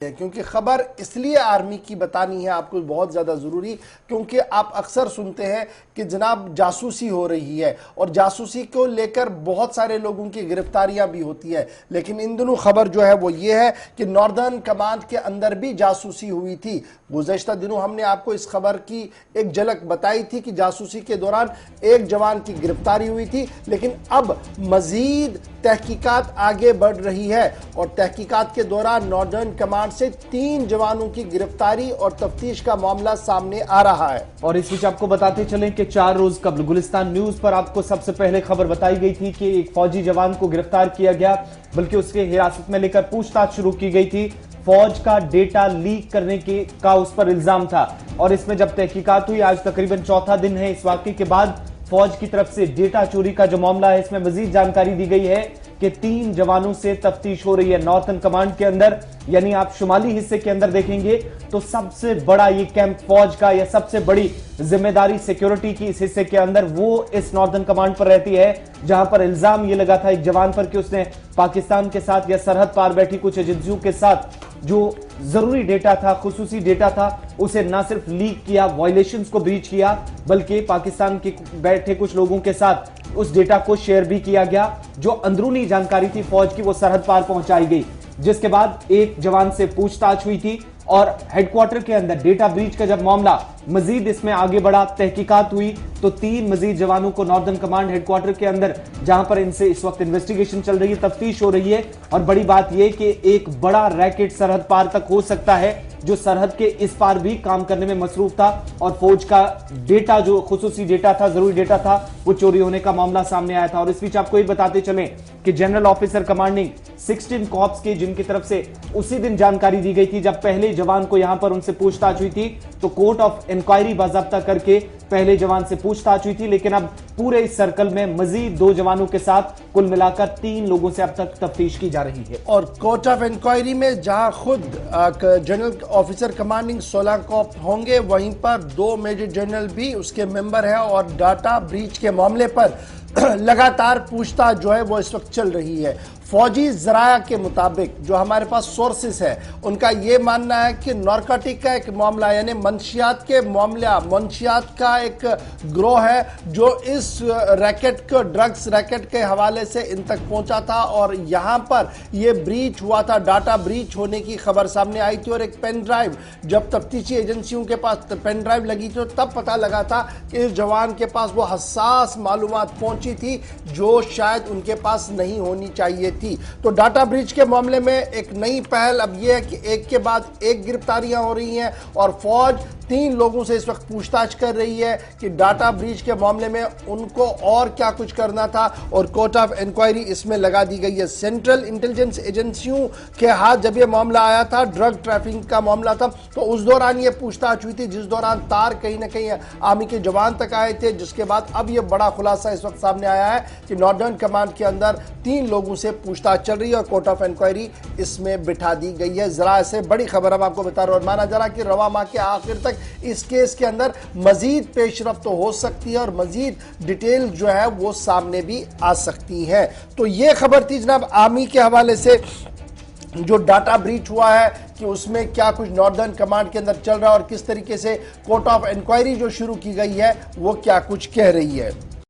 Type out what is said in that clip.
क्योंकि खबर इसलिए आर्मी की बतानी है आपको बहुत ज़्यादा ज़रूरी, क्योंकि आप अक्सर सुनते हैं कि जनाब जासूसी हो रही है और जासूसी को लेकर बहुत सारे लोगों की गिरफ्तारियां भी होती है। लेकिन इन दिनों खबर जो है वो ये है कि नॉर्दर्न कमांड के अंदर भी जासूसी हुई थी। गुज़श्ता दिनों हमने आपको इस खबर की एक झलक बताई थी कि जासूसी के दौरान एक जवान की गिरफ्तारी हुई थी, लेकिन अब मजीद तहकीकात आगे बढ़ रही है और तहकीकात के दौरान नॉर्दर्न कमांड से 3 जवानों की गिरफ्तारी और तफ्तीश का मामला सामने आ रहा है। और इस बीच आपको बताते चलें कि 4 रोज कबल गुलिस्तान न्यूज पर आपको सबसे पहले खबर बताई गई थी कि एक फौजी जवान को गिरफ्तार किया गया, बल्कि उसके हिरासत में लेकर पूछताछ शुरू की गई थी। फौज का डेटा लीक करने का उस पर इल्जाम था और इसमें जब तहकीकात हुई, आज तकरीबन चौथा दिन है इस वाकये के बाद, फौज की तरफ से डेटा चोरी का जो मामला है इसमें मजीद जानकारी दी गई है कि 3 जवानों से तफ्तीश हो रही है नॉर्थर्न कमांड के अंदर। यानी आप शुमाली हिस्से के अंदर देखेंगे तो सबसे बड़ा ये कैंप फौज का या सबसे बड़ी जिम्मेदारी सिक्योरिटी की इस हिस्से के अंदर वो इस नॉर्थर्न कमांड पर रहती है, जहां पर इल्जाम ये लगा था एक जवान पर कि उसने पाकिस्तान के साथ या सरहद पार बैठी कुछ एजेंसियों के साथ जो जरूरी डेटा था, खुसूसी डेटा था, उसे ना सिर्फ लीक किया, वायलेशंस को ब्रीच किया, बल्कि पाकिस्तान के बैठे कुछ लोगों के साथ उस डेटा को शेयर भी किया गया। जो अंदरूनी जानकारी थी फौज की वो सरहद पार पहुंचाई गई, जिसके बाद एक जवान से पूछताछ हुई थी और हेडक्वार्टर के अंदर डेटा ब्रीच का जब मामला मजीद इसमें आगे बढ़ा, तहकीकात हुई, तो 3 मजीद जवानों को नॉर्दर्न कमांड हेडक्वार्टर के अंदर, जहां पर इनसे इस वक्त इन्वेस्टिगेशन चल रही है, तफ्तीश हो रही है। और बड़ी बात यह कि एक बड़ा रैकेट सरहद पार तक हो सकता है जो सरहद के इस पार भी काम करने में मसरूफ था और फौज का डेटा जो खुसूसी डेटा था, जरूरी डेटा था, वो चोरी होने का मामला सामने आया था। और इस बीच आपको ये बताते चलें कि जनरल ऑफिसर कमांडिंग 16 कॉर्प्स के, जिनकी तरफ से उसी दिन जानकारी दी गई थी जब पहले जवान को यहां पर उनसे पूछताछ हुई थी, तो कोर्ट ऑफ इंक्वायरी बाज़ाब्ता करके पहले जवान से पूछताछ हुई थी, लेकिन अब पूरे इस सर्कल में मजीद 2 जवानों के साथ कुल मिलाकर 3 लोगों से अब तक तफ्तीश की जा रही है। और कोर्ट ऑफ इंक्वायरी में जहां खुद जनरल ऑफिसर कमांडिंग 16 कॉर्प होंगे, वहीं पर 2 मेजर जनरल भी उसके मेंबर हैं और डाटा ब्रीच के मामले पर लगातार पूछताछ जो है वो इस वक्त चल रही है। फौजी जराया के मुताबिक जो हमारे पास सोर्सेस है, उनका ये मानना है कि नारकोटिक का एक मामला, यानी मंशियात के मामला, मंशियात का एक ग्रोह है जो इस रैकेट को, ड्रग्स रैकेट के हवाले से इन तक पहुंचा था और यहां पर ये ब्रीच हुआ था, डाटा ब्रीच होने की खबर सामने आई थी। और एक पेन ड्राइव जब तफ्तीशी एजेंसियों के पास पेन ड्राइव लगी थी, तब पता लगा था कि इस जवान के पास वो हसास मालूमात पहुंची थी जो शायद उनके पास नहीं होनी चाहिए थी। तो डाटा ब्रीच के मामले में एक नई पहल अब यह है कि एक के बाद एक गिरफ्तारियां हो रही हैं और फौज 3 लोगों से इस वक्त पूछताछ कर रही है कि डाटा ब्रीच के मामले में उनको और क्या कुछ करना था। और कोर्ट ऑफ इंक्वायरी इसमें लगा दी गई है। सेंट्रल इंटेलिजेंस एजेंसियों के हाथ जब यह मामला आया था, ड्रग ट्रैफिकिंग का मामला था, तो उस दौरान यह पूछताछ हुई थी, जिस दौरान तार कहीं ना कहीं आर्मी के जवान तक आए थे, जिसके बाद अब यह बड़ा खुलासा इस वक्त सामने आया है कि नॉर्दर्न कमांड के अंदर 3 लोगों से पूछताछ चल रही है और कोर्ट ऑफ इंक्वायरी इसमें बिठा दी गई है। जरा से बड़ी खबर हम आपको बता रहे हैं और माना जा रहा कि रवा माह के आखिर तक इस केस के अंदर मजीद पेशरफ्त तो हो सकती है और मजीद डिटेल जो है वो सामने भी आ सकती है। तो ये खबर थी जनाब आर्मी के हवाले से, जो डाटा ब्रीच हुआ है कि उसमें क्या कुछ नॉर्दर्न कमांड के अंदर चल रहा है और किस तरीके से कोर्ट ऑफ इंक्वायरी जो शुरू की गई है वो क्या कुछ कह रही है।